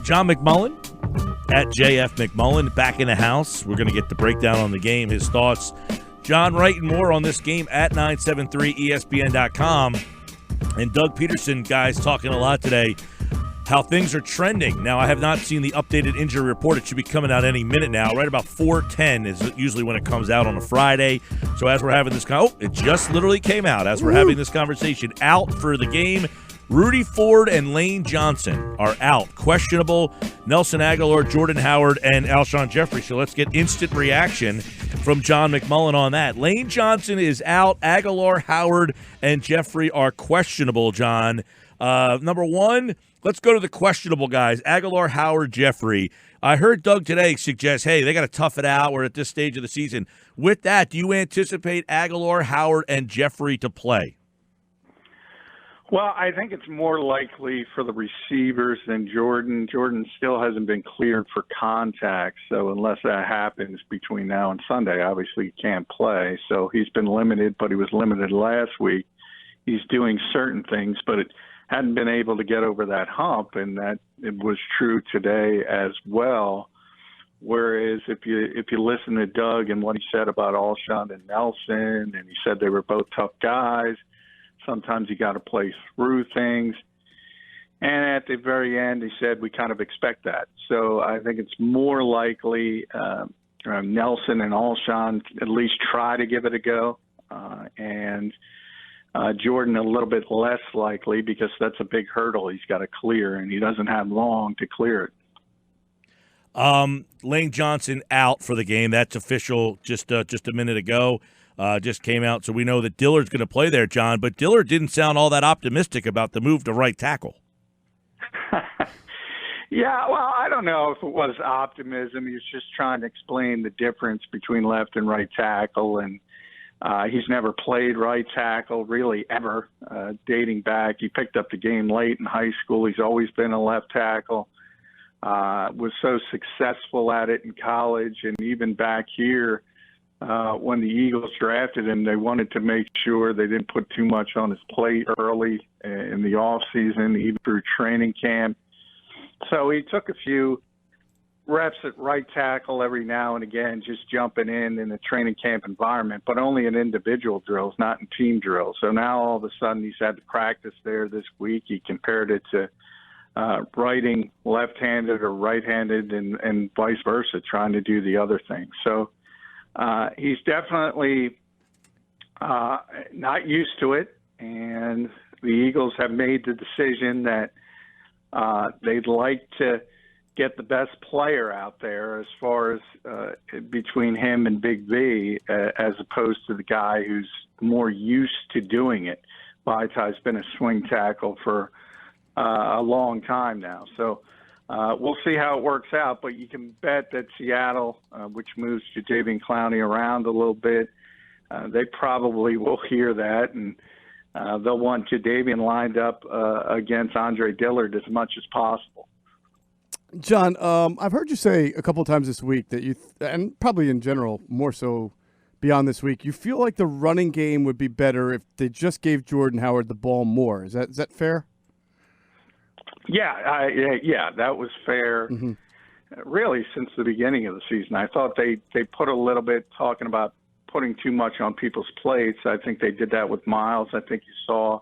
John McMullen at JF McMullen back in the house. We're going to get the breakdown on the game, his thoughts. John writing more on this game at 973ESPN.com. And Doug Peterson, guys, talking a lot today how things are trending. Now, I have not seen the updated injury report. It should be coming out any minute now. Right about 4:10 is usually when it comes out on a Friday. So as we're having this it just literally came out. As we're having this conversation, out for the game, Rudy Ford and Lane Johnson are out. Questionable, Nelson Aguilar, Jordan Howard, and Alshon Jeffrey. So let's get instant reaction from John McMullen on that. Lane Johnson is out. Aguilar, Howard, and Jeffrey are questionable, John. Number one, let's go to the questionable guys. Aguilar, Howard, Jeffrey. I heard Doug today suggest, hey, they got to tough it out. We're at this stage of the season. With that, do you anticipate Aguilar, Howard, and Jeffrey to play? Well, I think it's more likely for the receivers than Jordan. Jordan still hasn't been cleared for contact, so unless that happens between now and Sunday, obviously he can't play. So he's been limited, but he was limited last week. He's doing certain things, but it hadn't been able to get over that hump, and that it was true today as well. Whereas if you listen to Doug and what he said about Alshon and Nelson, and he said they were both tough guys, sometimes you got to play through things. And at the very end, he said, we kind of expect that. So I think it's more likely Nelson and Alshon at least try to give it a go. And Jordan a little bit less likely because that's a big hurdle he's got to clear, and he doesn't have long to clear it. Lane Johnson out for the game. That's official just a minute ago. Just came out, so we know that Dillard's going to play there, John. But Dillard didn't sound all that optimistic about the move to right tackle. Yeah, well, I don't know if it was optimism. He was just trying to explain the difference between left and right tackle, and he's never played right tackle really ever, dating back. He picked up the game late in high school. He's always been a left tackle. Was so successful at it in college, and even back here. When the Eagles drafted him, they wanted to make sure they didn't put too much on his plate early in the offseason, even through training camp. So he took a few reps at right tackle every now and again, just jumping in a training camp environment, but only in individual drills, not in team drills. So now all of a sudden he's had to practice there this week. He compared it to writing left-handed or right-handed and vice versa, trying to do the other thing. So he's definitely not used to it, and the Eagles have made the decision that they'd like to get the best player out there as far as between him and Big V, as opposed to the guy who's more used to doing it. Vaitai's been a swing tackle for a long time now. So we'll see how it works out, but you can bet that Seattle, which moves Jadeveon Clowney around a little bit, they probably will hear that, and they'll want Jadeveon lined up against Andre Dillard as much as possible. John, I've heard you say a couple of times this week that you, and probably in general, more so beyond this week, you feel like the running game would be better if they just gave Jordan Howard the ball more. Is that fair? Yeah, that was fair. Mm-hmm. Really, since the beginning of the season, I thought they put a little bit talking about putting too much on people's plates. I think they did that with Miles. I think you saw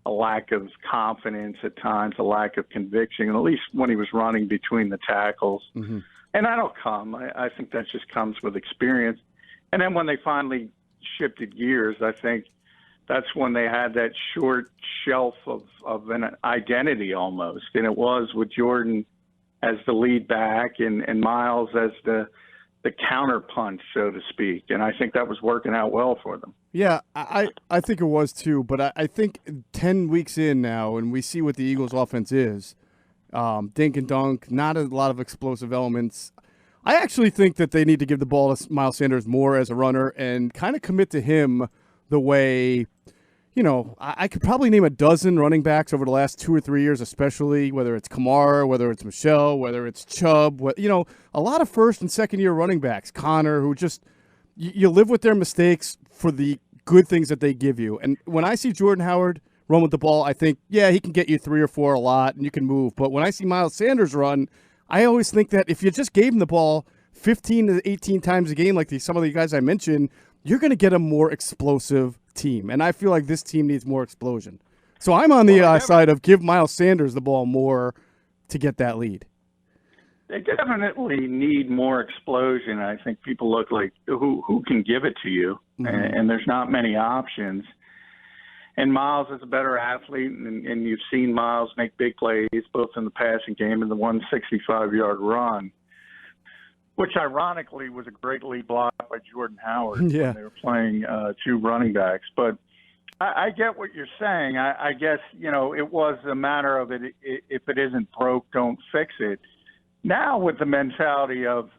a lack of confidence at times, a lack of conviction, at least when he was running between the tackles. Mm-hmm. And that'll come. I think that just comes with experience. And then when they finally shifted gears, I think that's when they had that short shelf of an identity almost. And it was with Jordan as the lead back and Miles as the counterpunch, so to speak. And I think that was working out well for them. Yeah, I think it was too. But I think 10 weeks in now, and we see what the Eagles' offense is, dink and dunk, not a lot of explosive elements. I actually think that they need to give the ball to Miles Sanders more as a runner and kind of commit to him the way, I could probably name a dozen running backs over the last 2 or 3 years, especially whether it's Kamara, whether it's Michelle, whether it's Chubb, a lot of first and second year running backs, Connor, who just, you live with their mistakes for the good things that they give you. And when I see Jordan Howard run with the ball, I think, yeah, he can get you 3 or 4 a lot, and you can move. But when I see Miles Sanders run, I always think that if you just gave him the ball 15 to 18 times a game, like some of the guys I mentioned, you're going to get a more explosive team. And I feel like this team needs more explosion. So I'm on the side of give Miles Sanders the ball more to get that lead. They definitely need more explosion. I think people look like who can give it to you, and there's not many options. And Miles is a better athlete, and you've seen Miles make big plays both in the passing game and the 165-yard run, which ironically was a great lead block by Jordan Howard when they were playing two running backs. But I get what you're saying. I guess, it was a matter of if it isn't broke, don't fix it. Now with the mentality of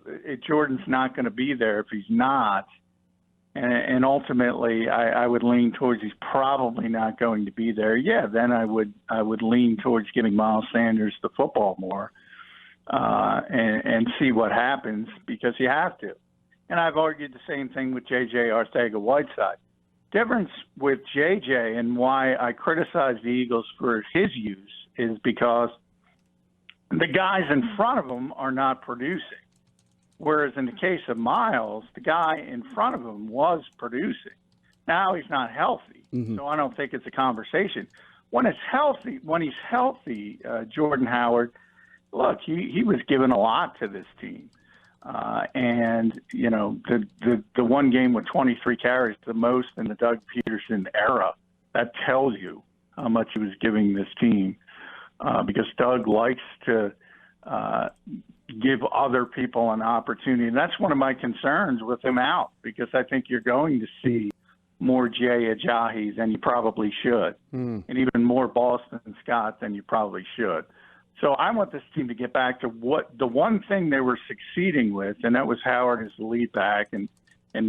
Jordan's not going to be there if he's not, and ultimately I would lean towards he's probably not going to be there. Yeah, then I would lean towards giving Miles Sanders the football more and see what happens, because you have to. And I've argued the same thing with J.J. Arcega-Whiteside. Difference with J.J. and why I criticize the Eagles for his use is because the guys in front of him are not producing. Whereas in the case of Miles, the guy in front of him was producing. Now he's not healthy, so I don't think it's a conversation. When he's healthy, Jordan Howard, look, he was given a lot to this team. And, the one game with 23 carries, the most in the Doug Peterson era, that tells you how much he was giving this team. Because Doug likes to give other people an opportunity. And that's one of my concerns with him out, because I think you're going to see more Jay Ajayi than you probably should, and even more Boston Scott than you probably should. So I want this team to get back to what the one thing they were succeeding with, and that was Howard as the lead back and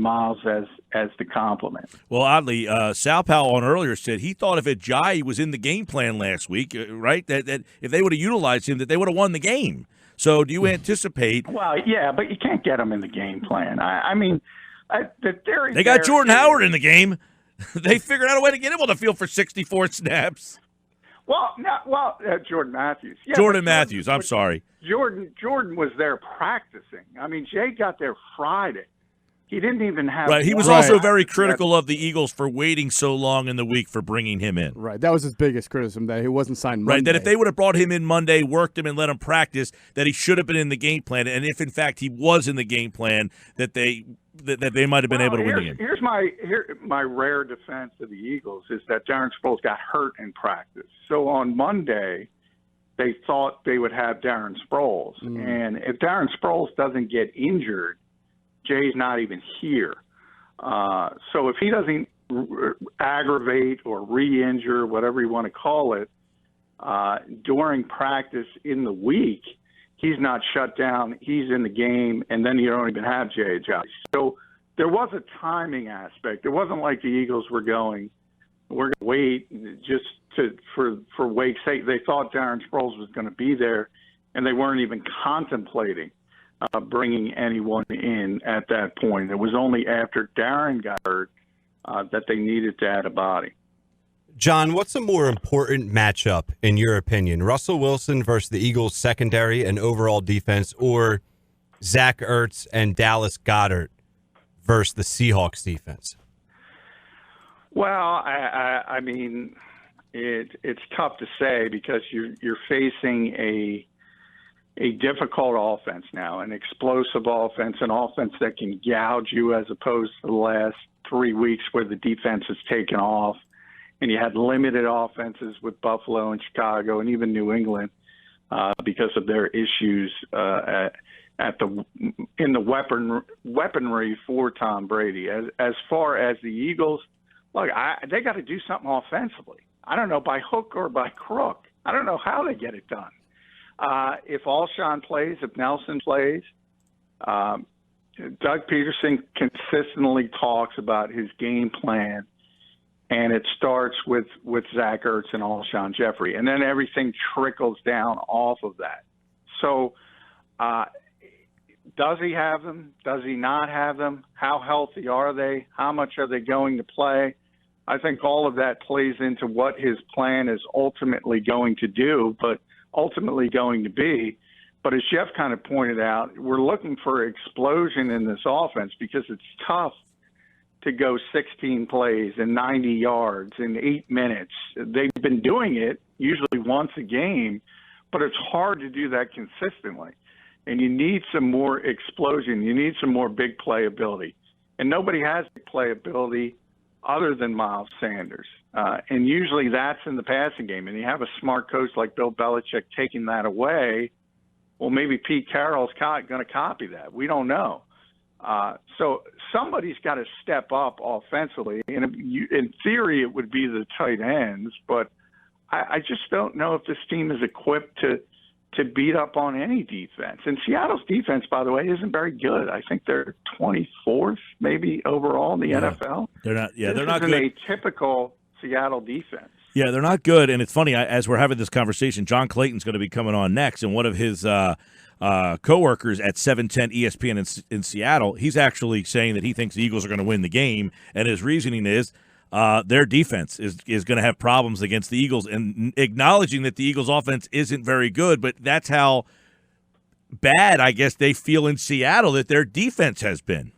Miles as the complement. Well, oddly, Sal Powell on earlier said he thought if Ajayi was in the game plan last week, right, that if they would have utilized him, that they would have won the game. So do you anticipate? Well, yeah, but you can't get him in the game plan. The theory they got Jordan Howard in the game. They figured out a way to get him on the field for 64 snaps. Jordan Matthews. Yeah, Jordan Matthews, I'm sorry. Jordan was there practicing. Jay got there Friday. He didn't even have. Right. He was also very critical of the Eagles for waiting so long in the week for bringing him in. Right. That was his biggest criticism, that he wasn't signed Monday. Right. That if they would have brought him in Monday, worked him, and let him practice, that he should have been in the game plan. And if in fact he was in the game plan, that they might have been able to win the game. Here's my rare defense of the Eagles is that Darren Sproles got hurt in practice. So on Monday, they thought they would have Darren Sproles, and if Darren Sproles doesn't get injured, Jay's not even here. So if he doesn't aggravate or re-injure, whatever you want to call it, during practice in the week, he's not shut down. He's in the game, and then you don't even have Jay Ajayi. So there was a timing aspect. It wasn't like the Eagles were going, we're going to wait just for Wake's sake. They thought Darren Sproles was going to be there, and they weren't even contemplating bringing anyone in at that point. It was only after Darren got hurt that they needed to add a body. John, what's a more important matchup, in your opinion? Russell Wilson versus the Eagles' secondary and overall defense, or Zach Ertz and Dallas Goedert versus the Seahawks defense? Well, it's tough to say, because you're facing a difficult offense now, an explosive offense, an offense that can gouge you, as opposed to the last 3 weeks where the defense has taken off and you had limited offenses with Buffalo and Chicago and even New England because of their issues in the weaponry for Tom Brady. As far as the Eagles, look, they got to do something offensively. I don't know, by hook or by crook. I don't know how they get it done. If Alshon plays, if Nelson plays, Doug Peterson consistently talks about his game plan, and it starts with Zach Ertz and Alshon Jeffrey, and then everything trickles down off of that. So does he have them? Does he not have them? How healthy are they? How much are they going to play? I think all of that plays into what his plan is ultimately going to do, but ultimately going to be. But as Jeff kind of pointed out, we're looking for explosion in this offense because it's tough to go 16 plays and 90 yards in 8 minutes. They've been doing it usually once a game, but it's hard to do that consistently. And you need some more explosion. You need some more big playability. And nobody has big playability other than Miles Sanders. And usually that's in the passing game. And you have a smart coach like Bill Belichick taking that away. Well, maybe Pete Carroll's going to copy that. We don't know. So somebody's got to step up offensively. And in theory, it would be the tight ends. But I just don't know if this team is equipped to beat up on any defense. And Seattle's defense, by the way, isn't very good. I think they're 24th maybe overall in the NFL. They're not. Yeah, they're not good. good. A typical Seattle defense. Yeah, they're not good. And it's funny, as we're having this conversation, John Clayton's going to be coming on next, and one of his coworkers at 710 ESPN in Seattle, he's actually saying that he thinks the Eagles are going to win the game, and his reasoning is their defense is going to have problems against the Eagles, and acknowledging that the Eagles' offense isn't very good, but that's how bad, I guess, they feel in Seattle that their defense has been.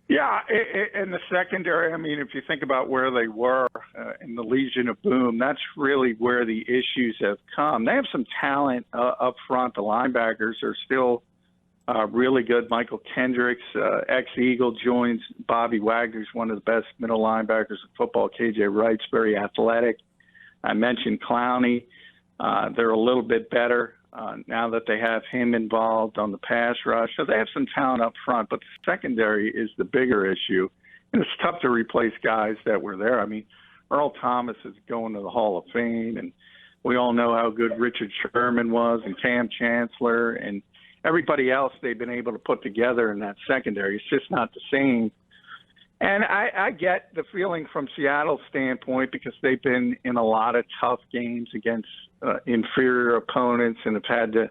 Yeah, in the secondary, I mean, if you think about where they were in the Legion of Boom, that's really where the issues have come. They have some talent up front. The linebackers are still really good. Michael Kendricks, ex-Eagle, joins Bobby Wagner, who's one of the best middle linebackers in football. KJ Wright's very athletic. I mentioned Clowney. They're a little bit better now that they have him involved on the pass rush. So they have some talent up front, but the secondary is the bigger issue. And it's tough to replace guys that were there. I mean, Earl Thomas is going to the Hall of Fame, and we all know how good Richard Sherman was and Cam Chancellor and everybody else they've been able to put together in that secondary. It's just not the same. And I get the feeling from Seattle's standpoint because they've been in a lot of tough games against inferior opponents and have had to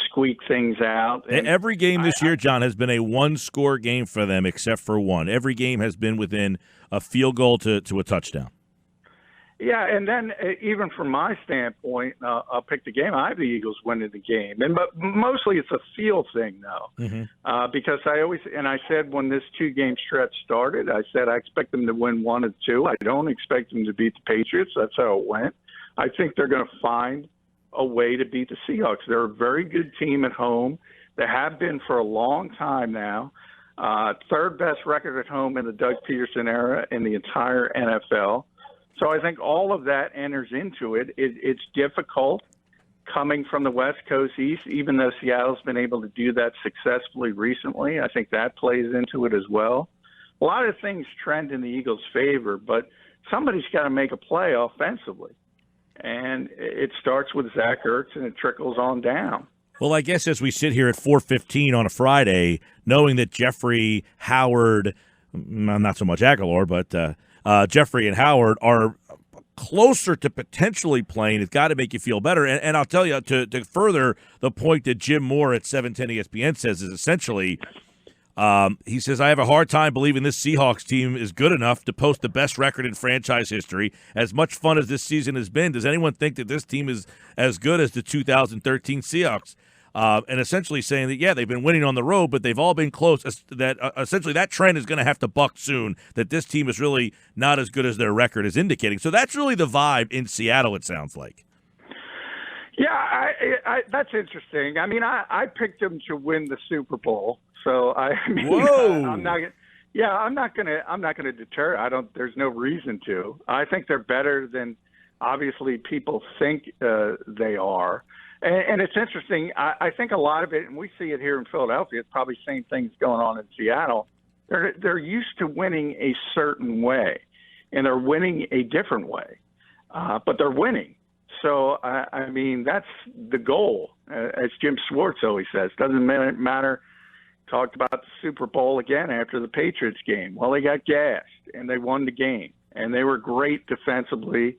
squeak things out. And every game this year, John, has been a one-score game for them except for one. Every game has been within a field goal to a touchdown. Yeah, and then even from my standpoint, I'll pick the game. I have the Eagles winning the game, but mostly it's a feel thing, though, because I said when this two-game stretch started, I said I expect them to win 1 and 2. I don't expect them to beat the Patriots. That's how it went. I think they're going to find a way to beat the Seahawks. They're a very good team at home. They have been for a long time now. Third best record at home in the Doug Peterson era in the entire NFL. So I think all of that enters into it. It's difficult coming from the West Coast East, even though Seattle's been able to do that successfully recently. I think that plays into it as well. A lot of things trend in the Eagles' favor, but somebody's got to make a play offensively. And it starts with Zach Ertz, and it trickles on down. Well, I guess as we sit here at 4:15 on a Friday, knowing that Jeffrey, Howard, not so much Aguilar, but Jeffrey and Howard are closer to potentially playing, it's got to make you feel better. And I'll tell you, to further the point that Jim Moore at 710 ESPN says is essentially, he says, I have a hard time believing this Seahawks team is good enough to post the best record in franchise history. As much fun as this season has been, does anyone think that this team is as good as the 2013 Seahawks? And essentially saying that, yeah, they've been winning on the road, but they've all been close. That essentially that trend is going to have to buck soon, that this team is really not as good as their record is indicating. So that's really the vibe in Seattle, it sounds like. Yeah, I that's interesting. I mean, I picked them to win the Super Bowl. So Whoa. I'm not gonna deter. There's no reason to. I think they're better than obviously people think they are. And it's interesting. I think a lot of it, and we see it here in Philadelphia, it's probably the same things going on in Seattle. They're used to winning a certain way, and they're winning a different way, but they're winning. So, I mean, that's the goal, as Jim Schwartz always says. Doesn't matter. Talked about the Super Bowl again after the Patriots game. Well, they got gassed, and they won the game. And they were great defensively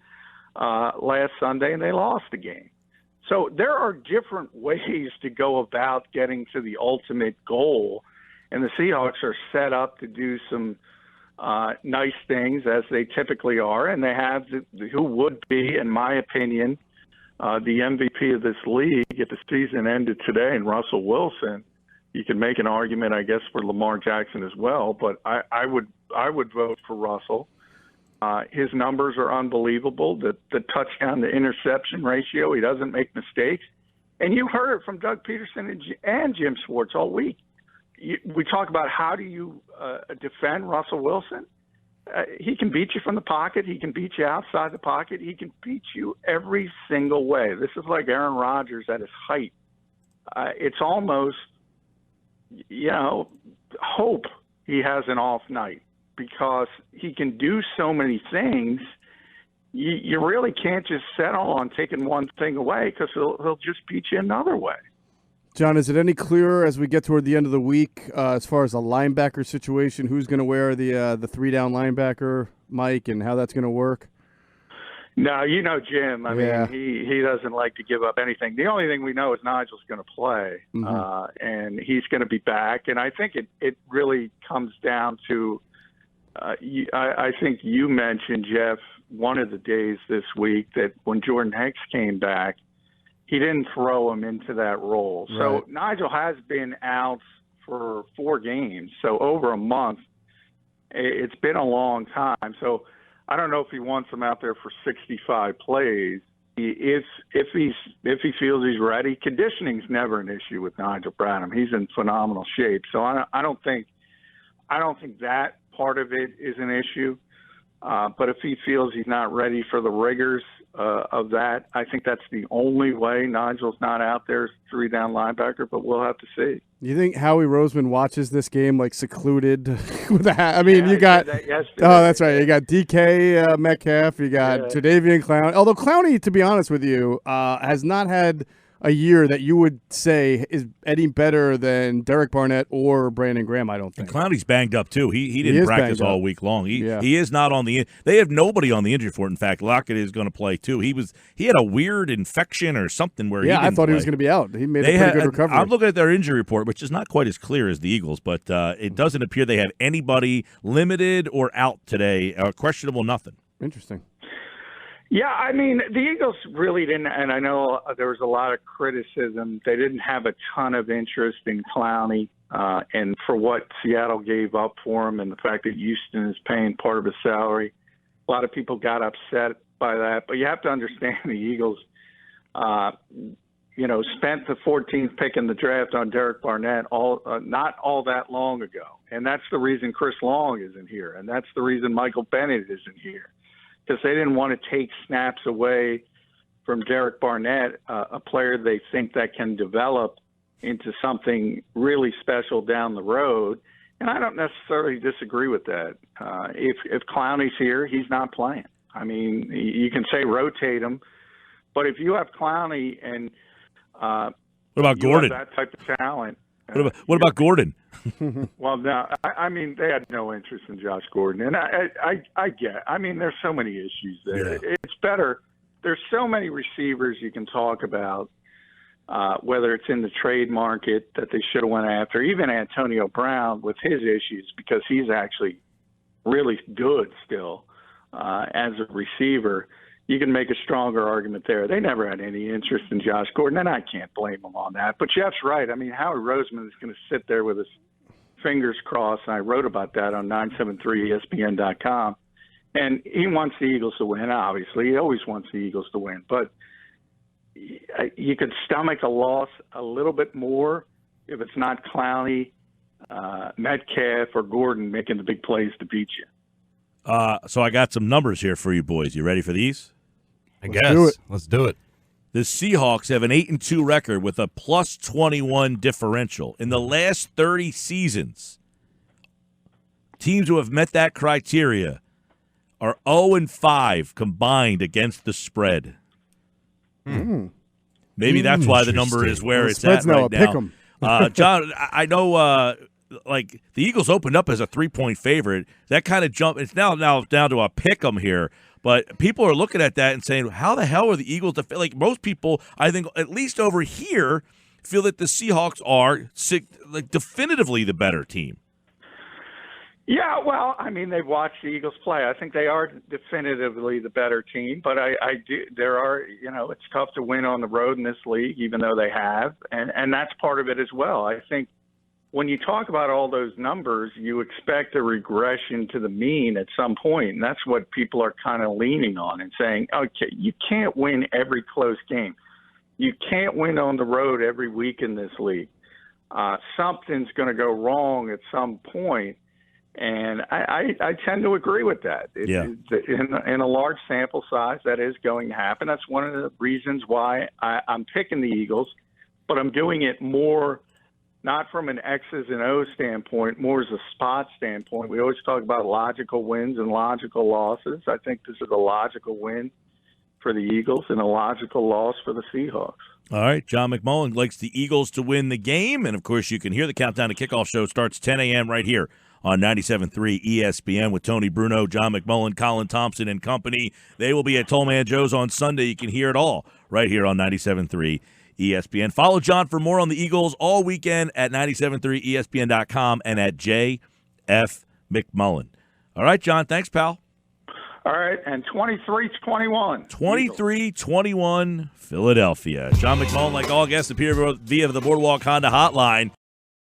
last Sunday, and they lost the game. So there are different ways to go about getting to the ultimate goal, and the Seahawks are set up to do some nice things, as they typically are, and they have who would be, in my opinion, the MVP of this league if the season ended today, and Russell Wilson. You can make an argument, I guess, for Lamar Jackson as well, but I would vote for Russell. His numbers are unbelievable. The touchdown to interception ratio, he doesn't make mistakes. And you heard it from Doug Peterson and Jim Schwartz all week. We talk about how do you defend Russell Wilson. He can beat you from the pocket. He can beat you outside the pocket. He can beat you every single way. This is like Aaron Rodgers at his height. It's almost, hope he has an off night, because he can do so many things. You really can't just settle on taking one thing away, because he'll just beat you another way. John, is it any clearer as we get toward the end of the week as far as a linebacker situation? Who's going to wear the three-down linebacker, Mike, and how that's going to work? No, Jim. I mean, he doesn't like to give up anything. The only thing we know is Nigel's going to play, and he's going to be back. And I think it really comes down to I think you mentioned, Jeff, one of the days this week that when Jordan Hicks came back, he didn't throw him into that role. Right. So Nigel has been out for 4 games, so over a month. It's been a long time. So I don't know if he wants him out there for 65 plays. If he feels he's ready, conditioning's never an issue with Nigel Bradham. He's in phenomenal shape. So I don't think that part of it is an issue. But if he feels he's not ready for the rigors of that, I think that's the only way Nigel's not out there as a 3-down linebacker, but we'll have to see. You think Howie Roseman watches this game like secluded with a hat? I mean, you got that's right. You got DK Metcalf, you got Jadeveon Clowney. Although Clowney, to be honest with you, has not had a year that you would say is any better than Derek Barnett or Brandon Graham, I don't think. And Clowney's banged up, too. He didn't practice all week long. He is not on the – they have nobody on the injury report. In fact, Lockett is going to play, too. He had a weird infection or something where he didn't I thought play. He was going to be out. He made a pretty good recovery. I'm looking at their injury report, which is not quite as clear as the Eagles, but it doesn't appear they have anybody limited or out today, questionable, nothing. Interesting. Yeah, I mean, the Eagles really didn't, and I know there was a lot of criticism. They didn't have a ton of interest in Clowney, and for what Seattle gave up for him and the fact that Houston is paying part of his salary, a lot of people got upset by that. But you have to understand the Eagles, spent the 14th pick in the draft on Derek Barnett not all that long ago. And that's the reason Chris Long isn't here, and that's the reason Michael Bennett isn't here. Because they didn't want to take snaps away from Derek Barnett, a player they think that can develop into something really special down the road. And I don't necessarily disagree with that. If Clowney's here, he's not playing. I mean, you can say rotate him, but if you have Clowney and what about Gordon? That type of talent. What about Gordon? Well, no, I mean, they had no interest in Josh Gordon. And I get, I mean, there's so many issues there. Yeah. It's better. There's so many receivers you can talk about, whether it's in the trade market that they should have went after, even Antonio Brown with his issues, because he's actually really good still as a receiver. You can make a stronger argument there. They never had any interest in Josh Gordon, and I can't blame them on that. But Jeff's right. I mean, Howie Roseman is going to sit there with his fingers crossed, and I wrote about that on 973ESPN.com. And he wants the Eagles to win, obviously. He always wants the Eagles to win. But you could stomach a loss a little bit more if it's not Clowney, Metcalf, or Gordon making the big plays to beat you. So I got some numbers here for you boys. You ready for these? I guess. Let's do it. The Seahawks have an 8-2 record with a plus 21 differential. In the last 30 seasons, teams who have met that criteria are 0-5 combined against the spread. Maybe that's why the number is where it's at right now. John, I know the Eagles opened up as a 3-point favorite. That kind of jumped. It's now down to a pick 'em here. But people are looking at that and saying, how the hell are the Eagles? Like most people, I think, at least over here, feel that the Seahawks are definitively the better team. Yeah, well, I mean, they've watched the Eagles play. I think they are definitively the better team, but I do. There are, it's tough to win on the road in this league, even though they have, and that's part of it as well. I think when you talk about all those numbers, you expect a regression to the mean at some point, and that's what people are kind of leaning on and saying, okay, you can't win every close game. You can't win on the road every week in this league. Something's going to go wrong at some point. And I tend to agree with that. In a large sample size, that is going to happen. That's one of the reasons why I'm picking the Eagles, but I'm doing it more not from an X's and O's standpoint, more as a spot standpoint. We always talk about logical wins and logical losses. I think this is a logical win for the Eagles and a logical loss for the Seahawks. All right, John McMullen likes the Eagles to win the game. And, of course, you can hear the Countdown to Kickoff show starts 10 a.m. right here on 97.3 ESPN with Tony Bruno, John McMullen, Colin Thompson, and company. They will be at Tollman Joe's on Sunday. You can hear it all right here on 97.3 ESPN. Follow John for more on the Eagles all weekend at 97.3ESPN.com and at JF McMullen. All right, John. Thanks, pal. All right, and 23-21. 23-21, Philadelphia. John McMullen, like all guests, appear via the Boardwalk Honda hotline.